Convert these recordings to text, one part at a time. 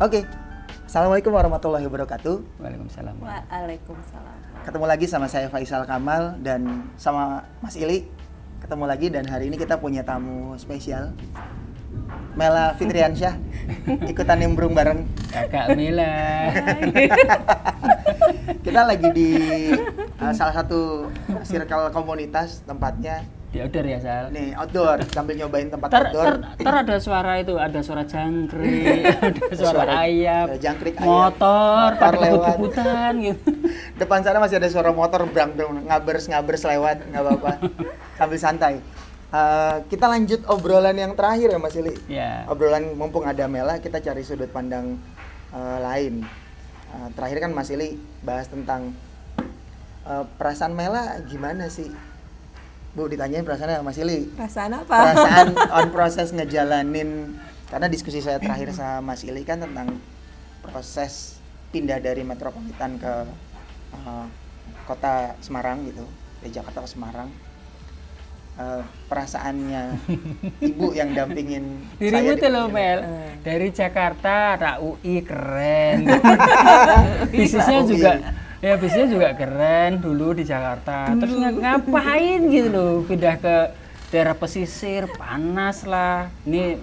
Oke. Assalamualaikum warahmatullahi wabarakatuh. Waalaikumsalam. Waalaikumsalam. Ketemu lagi sama saya Faisal Kamal dan sama Mas Ili. Ketemu lagi dan hari ini kita punya tamu spesial. Mela Fitriansyah ikutan nimbrung bareng Kakak Mela. Kita lagi di salah satu circle komunitas, tempatnya Di outdoor ya, Sal? nih outdoor, sambil nyobain tempat outdoor. Ter ada suara itu, ada suara jangkrik, ada suara ayam, jangkrik, motor, pada lewat. kebut-kebutan gitu. Depan sana masih ada suara motor ngabers lewat, nggak apa-apa, sambil santai. Kita lanjut obrolan yang terakhir ya Mas Ili. Ya. Obrolan mumpung ada Mela, kita cari sudut pandang lain. Terakhir kan Mas Ili bahas tentang perasaan Mela gimana sih? Bu, ditanyain perasaannya Mas Ili. Perasaan apa? Perasaan on proses ngejalanin, karena diskusi saya terakhir sama Mas Ili kan tentang proses pindah dari metropolitan ke kota Semarang gitu, dari Jakarta ke Semarang. Perasaannya ibu yang dampingin Dirimu saya tuh loh, Mel. Dari Jakarta ada UI keren. Bisnisnya UI. juga ya, bisnisnya juga keren dulu di Jakarta. Terus ngapain gitu loh, pindah ke daerah pesisir, panas lah. Ini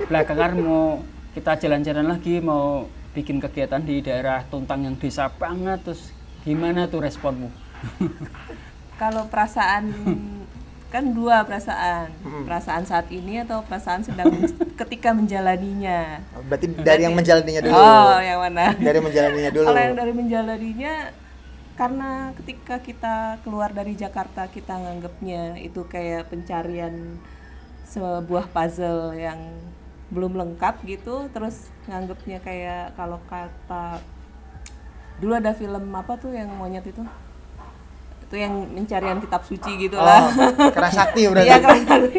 belakangan mau kita jalan-jalan lagi, mau bikin kegiatan di daerah Tuntang yang desa banget. Terus gimana tuh responmu? Kalau perasaan kan dua perasaan. Perasaan saat ini atau perasaan sedang ketika menjalaninya. Berarti dari yang menjalaninya dulu. Oh, yang mana? Dari menjalaninya dulu. Kalau yang dari menjalaninya, karena ketika kita keluar dari Jakarta kita nganggapnya itu kayak pencarian sebuah puzzle yang belum lengkap gitu, terus nganggapnya kayak kalau kata dulu ada film apa tuh yang monyet itu yang pencarian kitab suci gitu lah. Kerasakti berarti. Iya,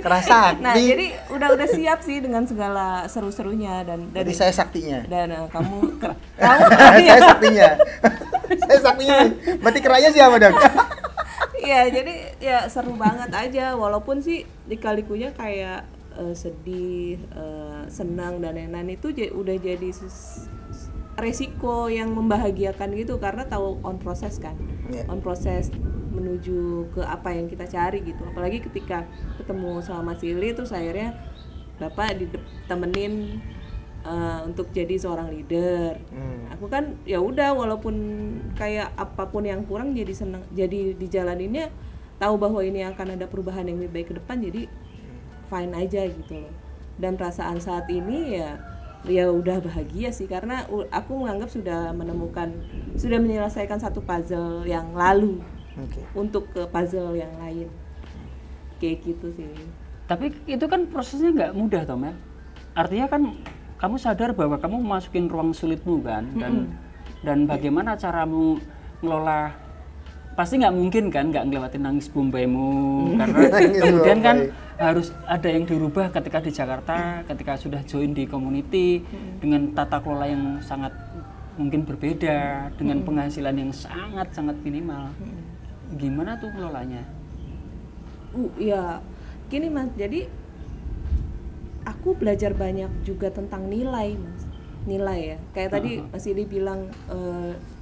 Kerasakti. Nah, jadi udah siap sih dengan segala seru-serunya dan Jadi saya saktinya. dan kamu Saya saktinya. Saya saktinya. Berarti keranya siapa dong? Iya, jadi ya seru banget aja, walaupun sih lika-likunya kayak sedih, senang dan lain-lain itu udah jadi resiko yang membahagiakan gitu, karena tahu on proses kan. Yeah. On proses menuju ke apa yang kita cari gitu. Apalagi ketika ketemu sama Mas Ili, terus akhirnya Bapak ditemenin untuk jadi seorang leader. Aku kan ya udah, walaupun kayak apapun yang kurang jadi seneng, jadi dijalaninnya tahu bahwa ini akan ada perubahan yang lebih baik ke depan, jadi fine aja gitu loh. Dan perasaan saat ini ya udah bahagia sih, karena aku menganggap sudah menyelesaikan satu puzzle yang lalu. Untuk ke puzzle yang lain. Kayak gitu sih. Tapi itu kan prosesnya nggak mudah toh, Mel. Artinya kan kamu sadar bahwa kamu masukin ruang sulitmu kan, dan bagaimana caramu ngelola, pasti nggak mungkin kan nggak ngelewatin nangis bombaimu, karena kemudian kan harus ada yang dirubah ketika di Jakarta, ketika sudah join di community dengan tata kelola yang sangat mungkin berbeda, dengan penghasilan yang sangat minimal. Gimana tuh ngelolanya? Ya gini Mas, jadi aku belajar banyak juga tentang nilai Mas. Nilai ya, kayak tadi Mas Ili bilang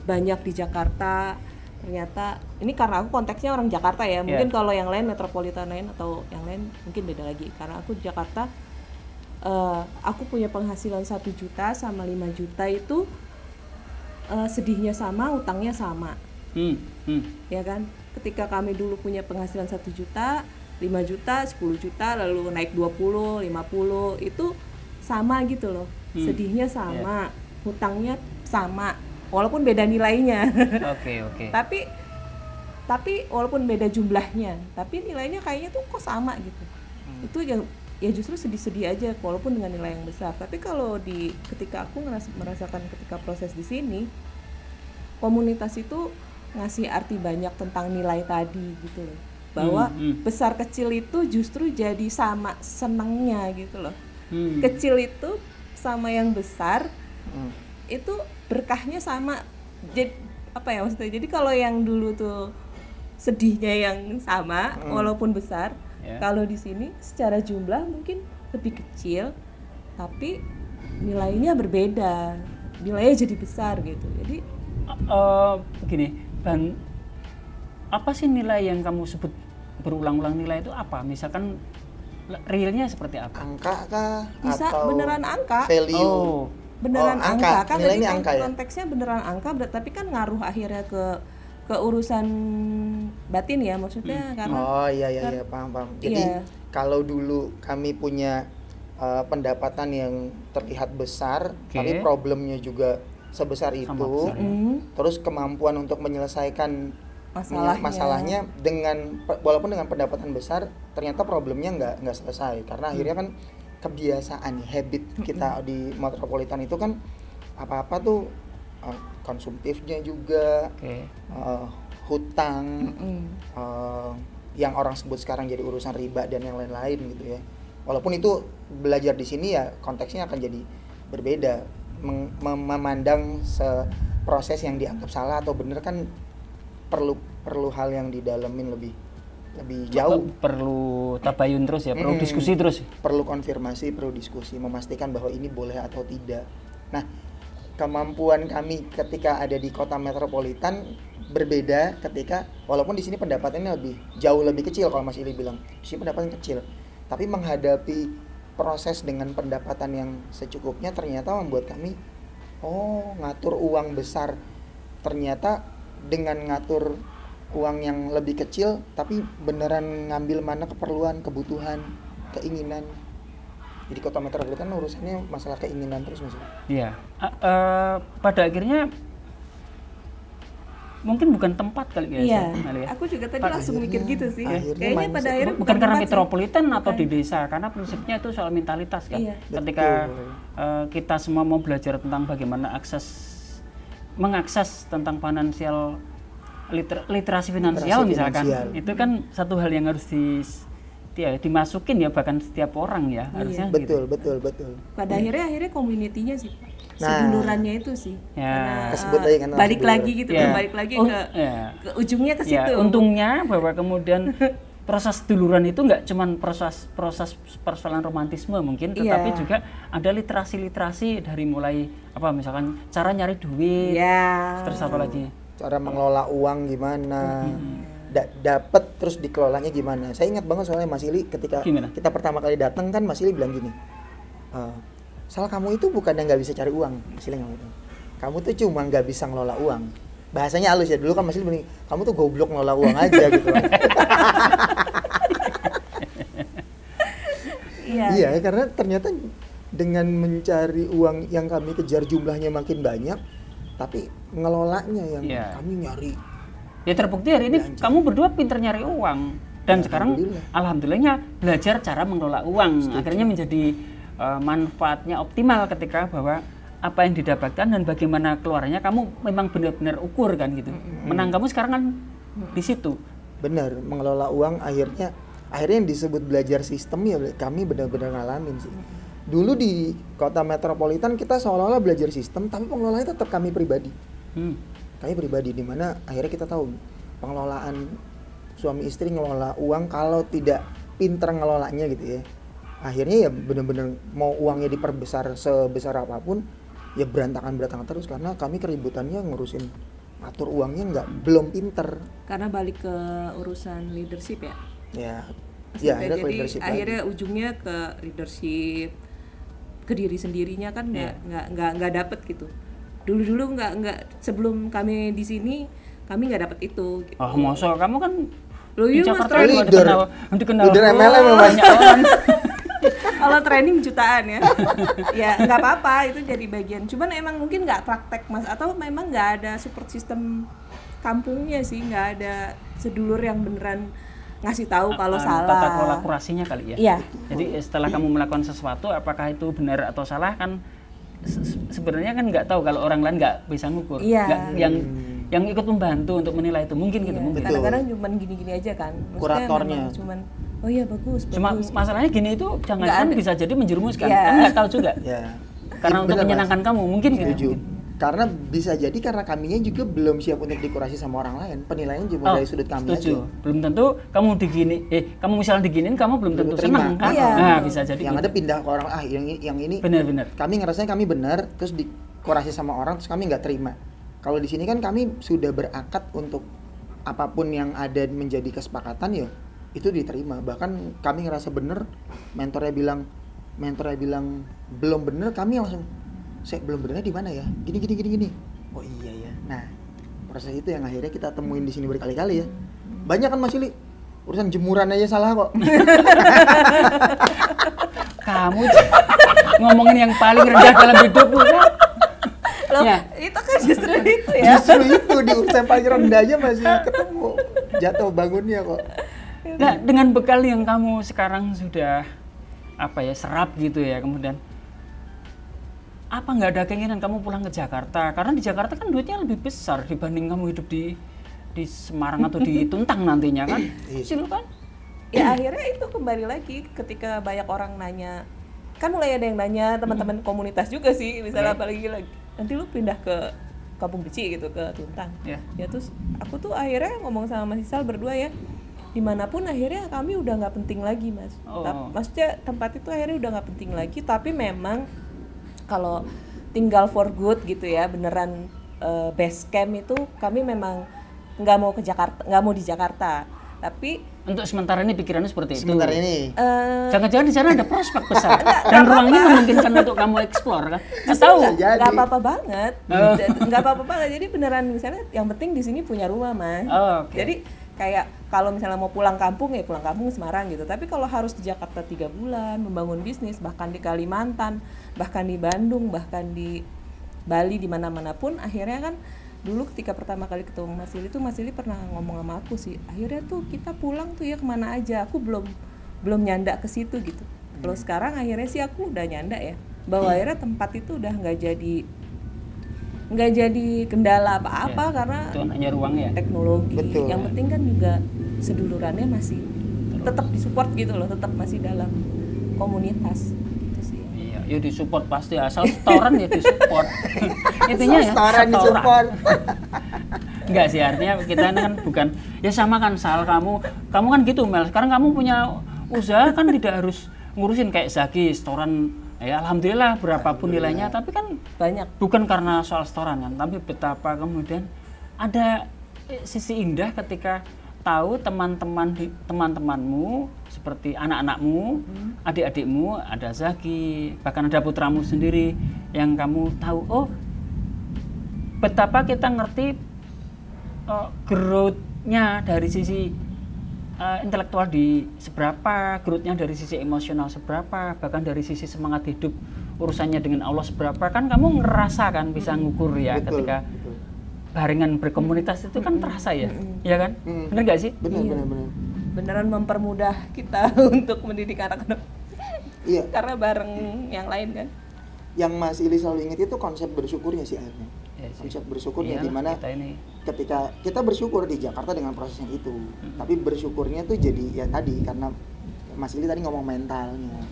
banyak di Jakarta. Ternyata ini karena aku konteksnya orang Jakarta ya, mungkin kalau yang lain metropolitan lain atau yang lain mungkin beda lagi. Karena aku di Jakarta, aku punya penghasilan 1 juta sama 5 juta itu sedihnya sama, utangnya sama. Ya kan, ketika kami dulu punya penghasilan 1 juta, 5 juta, 10 juta, lalu naik 20, 50, itu sama gitu loh. Sedihnya sama, hutangnya sama, walaupun beda nilainya. Oke. Tapi walaupun beda jumlahnya, tapi nilainya kayaknya tuh kok sama gitu. Itu yang ya justru sedih-sedih aja walaupun dengan nilai yang besar. Tapi kalau ketika aku merasakan ketika proses di sini, komunitas itu ngasih arti banyak tentang nilai tadi gitu loh, bahwa besar kecil itu justru jadi sama senangnya gitu loh. Kecil itu sama yang besar itu berkahnya sama. Jadi apa ya maksudnya, jadi kalau yang dulu tuh sedihnya yang sama walaupun besar, kalau di sini secara jumlah mungkin lebih kecil tapi nilainya berbeda nilainya jadi besar gitu. Jadi begini, apa sih nilai yang kamu sebut berulang-ulang nilai itu apa? Misalkan realnya seperti apa? Angka kah? bisa atau beneran angka. value? Oh, Beneran Oh, angka. angka kan Nilai tadi ini kan angka ya? konteksnya beneran angka, tapi kan ngaruh akhirnya ke urusan batin ya, maksudnya karena Oh iya paham. Jadi Iya. kalau dulu kami punya pendapatan yang terlihat besar, Oke. tapi problemnya juga sebesar Sama itu, besar ya. terus kemampuan untuk menyelesaikan Masalahnya. walaupun dengan pendapatan besar, ternyata problemnya nggak selesai karena akhirnya kan kebiasaan, habit kita di metropolitan itu kan apa-apa tuh konsumtifnya juga, Oke. hutang, yang orang sebut sekarang jadi urusan riba dan yang lain-lain gitu ya. Walaupun itu belajar di sini ya konteksnya akan jadi berbeda. Memandang proses yang dianggap salah atau benar kan perlu hal yang didalemin lebih jauh. Perlu tabayun terus ya, perlu diskusi terus. Perlu konfirmasi, perlu diskusi, memastikan bahwa ini boleh atau tidak. Nah, kemampuan kami ketika ada di kota metropolitan berbeda ketika walaupun di sini pendapatannya jauh lebih kecil kalau Mas Ili bilang. Di sini pendapatan kecil. Tapi menghadapi proses dengan pendapatan yang secukupnya ternyata membuat kami ngatur uang besar. Ternyata dengan ngatur uang yang lebih kecil tapi beneran ngambil mana keperluan, kebutuhan, keinginan. Jadi kota metropolitan urusannya masalah keinginan terus Mas. Iya. Pada akhirnya mungkin bukan tempat kali Iya. ya. Aku juga tadi langsung mikir gitu sih. akhirnya Kayaknya pada akhirnya Bukan karena tempat sih. metropolitan atau di desa, karena prinsipnya itu soal mentalitas kan. Iya. Ketika Betul. kita semua mau belajar tentang bagaimana mengakses tentang finansial literasi finansial Literasi misalkan, finansial. itu kan satu hal yang harus dimasukin ya, bahkan setiap orang ya harusnya gitu. Betul. Pada akhirnya community-nya sih, Pak. Nah. Sedulurannya itu sih. Ya. Karena Kesebut lagi kan balik sedulur. lagi gitu Ya. kan, balik lagi ke ujungnya ke Ya, situ. untungnya bahwa kemudian proses duluran itu nggak cuman proses persoalan romantisme mungkin, tetapi Iya. juga ada literasi dari mulai apa misalkan cara nyari duit, Ya. terus apa lagi? Cara mengelola uang gimana, dapat terus dikelolanya gimana. Saya ingat banget soalnya Mas Ili ketika Gimana? kita pertama kali datang kan Mas Ili bilang gini, salah kamu itu bukan yang nggak bisa cari uang, Mas Ili ngomong gitu. Kamu tuh cuma nggak bisa ngelola uang. Bahasanya halus ya, dulu kan Mas Ili bilang, kamu tuh goblok ngelola uang aja gitu. Iya, karena ternyata dengan mencari uang yang kami kejar jumlahnya makin banyak, tapi ngelolanya yang Iya. kami nyari. Ya terbukti hari ini kamu berdua pinter nyari uang dan sekarang alhamdulillahnya belajar cara mengelola uang. Akhirnya menjadi manfaatnya optimal ketika bahwa apa yang didapatkan dan bagaimana keluarnya kamu memang benar-benar ukur kan gitu. Menang kamu sekarang kan di situ. Benar, mengelola uang akhirnya yang disebut belajar sistem ya kami benar-benar ngalamin sih. Dulu di kota metropolitan kita seolah-olah belajar sistem tapi pengelolaannya tetap kami pribadi. Kami pribadi di mana akhirnya kita tahu pengelolaan suami istri ngelola uang kalau tidak pinter ngelolanya gitu ya. Akhirnya ya benar-benar mau uangnya diperbesar sebesar apapun ya berantakan terus karena kami keributannya ngurusin atur uangnya belum pinter. Karena balik ke urusan leadership ya. Ya Maksudnya, akhirnya ke jadi leadership akhirnya lagi. ujungnya ke leadership, ke diri sendirinya kan nggak dapet gitu. Dulu nggak sebelum kami di sini kami nggak dapet itu. Gitu. Oh, masa kamu kan Loh, di iya, Mas, Jakarta training. dikenal Leader MLM banyak orang. Kalau training jutaan ya, ya nggak apa-apa itu jadi bagian. Cuman emang mungkin nggak praktek Mas, atau memang nggak ada support system kampungnya sih, nggak ada sedulur yang beneran ngasih tahu kalau salah. Tata kelola kurasinya kali ya. Iya. Jadi setelah kamu melakukan sesuatu, apakah itu benar atau salah kan sebenarnya kan nggak tahu kalau orang lain nggak bisa ngukur. Iya. Yang ikut membantu untuk menilai itu mungkin gitu. Iya, Mungkin. kadang-kadang cuman gini-gini aja kan. Maksudnya Kuratornya. memang cuman oh iya bagus. Cuma masalahnya gini itu Nggak jangan-jangan ada. bisa jadi menjerumuskan. Iya. Kan nggak tahu juga. Ya. Karena untuk Bener, Mas. menyenangkan kamu mungkin gitu. Setuju. Karena bisa jadi karena kaminya juga belum siap untuk dikurasi sama orang lain. Penilaiannya cuma dari sudut kami setuju. aja. Belum tentu kamu kamu misalnya diginiin kamu belum tentu terima. senang kan? Iya. Nah, bisa jadi Yang gitu. ada pindah ke orang yang ini Benar-benar. kami ngerasanya kami benar terus korelasi sama orang terus kami nggak terima. Kalau di sini kan kami sudah berakad untuk apapun yang ada menjadi kesepakatan ya itu diterima. Bahkan kami ngerasa bener, mentornya bilang belum bener, kami langsung saya belum benernya di mana ya? Gini. Oh iya ya. Nah, proses itu yang akhirnya kita temuin di sini berkali-kali ya. Banyak kan Mas Ili, urusan jemuran aja salah kok. Kamu ngomongin yang paling rendah dalam hidupmu kan? Loh, Ya. itu kan justru itu ya. Justru itu di urusan paling rendah aja masih ketemu jatuh bangunnya kok. Nah, dengan bekal yang kamu sekarang sudah serap gitu ya, kemudian apa nggak ada keinginan kamu pulang ke Jakarta? Karena di Jakarta kan duitnya lebih besar dibanding kamu hidup di Semarang atau di Tuntang nantinya kan? Silu kan? Ya akhirnya itu kembali lagi ketika banyak orang nanya, kan mulai ada yang nanya teman-teman komunitas juga sih, misalnya apalagi lagi nanti lu pindah ke Kampung Beci gitu, ke Tuntang. Ya. Ya terus aku tuh akhirnya ngomong sama Mas Isal berdua ya, dimanapun akhirnya kami udah nggak penting lagi Mas. Oh. Maksudnya tempat itu akhirnya udah nggak penting lagi, tapi memang kalau tinggal for good gitu ya, beneran base camp itu kami memang nggak mau ke Jakarta, nggak mau di Jakarta, tapi Untuk sementara ini pikirannya seperti itu. Sebentar ini. Jangan-jangan di sana ada prospek besar dan ruangnya memungkinkan untuk kamu eksplor kan? Nggak tahu. Jadi. nggak apa-apa banget, nggak apa-apa banget. Jadi beneran misalnya yang penting di sini punya rumah Mas. Oh, oke. Jadi kayak kalau misalnya mau pulang kampung ya pulang kampung Semarang gitu. Tapi kalau harus di Jakarta 3 bulan membangun bisnis, bahkan di Kalimantan, bahkan di Bandung, bahkan di Bali, di mana-mana pun akhirnya kan dulu ketika pertama kali ketemu Mas Ili tuh Mas Ili pernah ngomong sama aku sih, akhirnya tuh kita pulang tuh ya kemana aja, aku belum nyanda ke situ gitu. Kalau sekarang akhirnya sih aku udah nyanda ya, bahwa akhirnya tempat itu udah nggak jadi kendala apa-apa Ya, karena itu hanya ruang ya. teknologi. Betul. Yang penting kan juga sedulurannya masih tetap disupport gitu loh, tetap masih dalam komunitas gitu sih. Iya, ya disupport pasti, asal setoran ya disupport. Intinya ya Setoran disupport. Enggak sih, artinya kita ini kan bukan ya sama kan Sal, kamu kan gitu Mel. Sekarang kamu punya usaha kan tidak harus ngurusin kayak Zaki setoran. Ya alhamdulillah berapapun nilainya, tapi kan Banyak. bukan karena soal setoran kan, tapi betapa kemudian ada sisi indah ketika tahu teman-temanmu seperti anak-anakmu, adik-adikmu, ada Zaki, bahkan ada putramu sendiri yang kamu tahu, oh betapa kita ngerti growth-nya dari sisi intelektual di seberapa, growth-nya dari sisi emosional seberapa, bahkan dari sisi semangat hidup urusannya dengan Allah seberapa, kan kamu ngerasa kan bisa ngukur ya. Betul, ketika betul. barengan berkomunitas itu kan terasa ya, ya kan? Bener gak sih? Benar. Beneran mempermudah kita untuk mendidik anak-anak. Iya. Karena bareng yang lain kan. Yang Mas Ili selalu ingat itu konsep bersyukurnya sih akhirnya. Ya sih. Konsep bersyukurnya Iyalah, di mana kita ini ketika kita bersyukur di Jakarta dengan prosesnya itu, tapi bersyukurnya tuh jadi ya tadi karena Mas Ili tadi ngomong mentalnya,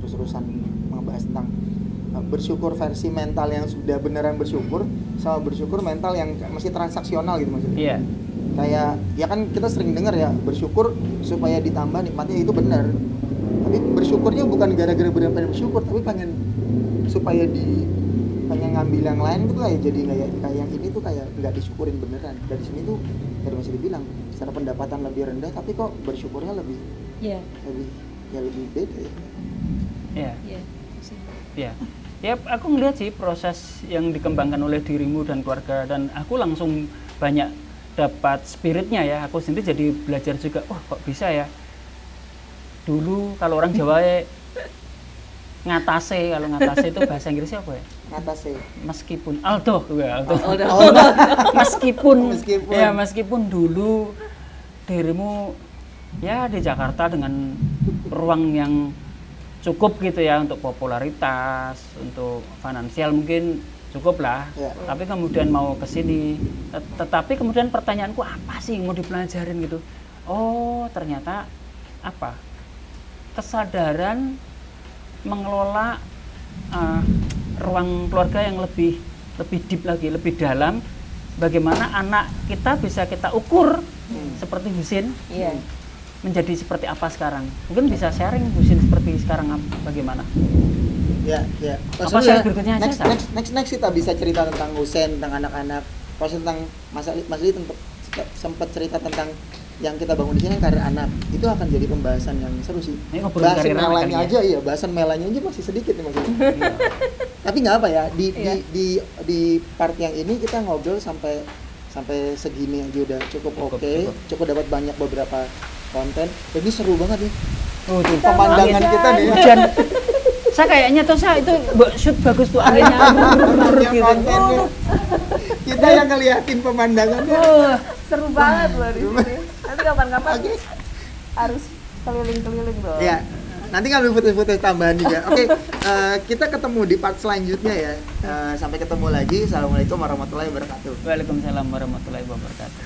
terus urusan membahas tentang bersyukur versi mental yang sudah beneran bersyukur sama bersyukur mental yang masih transaksional gitu Mas Ili. iya. Kayak ya kan kita sering dengar ya bersyukur supaya ditambah nikmatnya, itu benar. Tapi bersyukurnya bukan gara-gara benar pengen bersyukur, tapi pengen supaya pengen ngambil yang lain tuh kayak jadi kayak yang ini tuh kayak nggak disyukurin beneran. Dari sini tuh dari masih dibilang secara pendapatan lebih rendah tapi kok bersyukurnya lebih Iya. lebih beda ya. Iya. Iya. Ya, ya aku ngeliat sih proses yang dikembangkan oleh dirimu dan keluarga, dan aku langsung banyak dapat spiritnya ya. Aku sendiri jadi belajar juga. Oh kok bisa ya? Dulu kalau orang Jawa ngatase, kalau ngatase itu bahasa Inggrisnya apa ya? Ngatasi. Meskipun Aldo. Oh, Meskipun dulu dirimu ya di Jakarta dengan ruang yang cukup gitu ya untuk popularitas, untuk finansial mungkin cukup lah. Ya. Tapi kemudian mau ke sini, tetapi kemudian pertanyaanku apa sih mau dipelajarin gitu? Oh ternyata apa? Kesadaran mengelola ruang keluarga yang lebih deep lagi, lebih dalam. Bagaimana anak kita bisa kita ukur seperti Husin. Iya. Menjadi seperti apa sekarang? Mungkin bisa sharing Husin seperti sekarang bagaimana? Ya. Apa slide berikutnya aja, Sal? Next kita bisa cerita tentang Husein, tentang anak-anak. Pas tentang Mas Ali sempat cerita tentang yang kita bangun di sini kan karir anak. Itu akan jadi pembahasan yang seru sih. Ngobrolin Bahasan karir anak melanya kali aja iya, bahasan melanya aja masih sedikit nih Mas. Tapi nggak apa ya, di part yang ini kita ngobrol sampai segini aja udah cukup oke, cukup dapat banyak beberapa konten. Ini seru banget nih. Oh, tuh. Pemandangan kita nih. Hujan. Saya kayaknya tuh itu shoot bagus tuh anginnya Banyak kontennya. Kita yang ngeliatin pemandangannya. Seru banget loh di sini. Nanti kapan-kapan harus keliling-keliling dong. Ya, nanti ngambil foto-foto tambahan juga. Oke, kita ketemu di part selanjutnya ya. Sampai ketemu lagi. Assalamualaikum warahmatullahi wabarakatuh. Waalaikumsalam warahmatullahi wabarakatuh.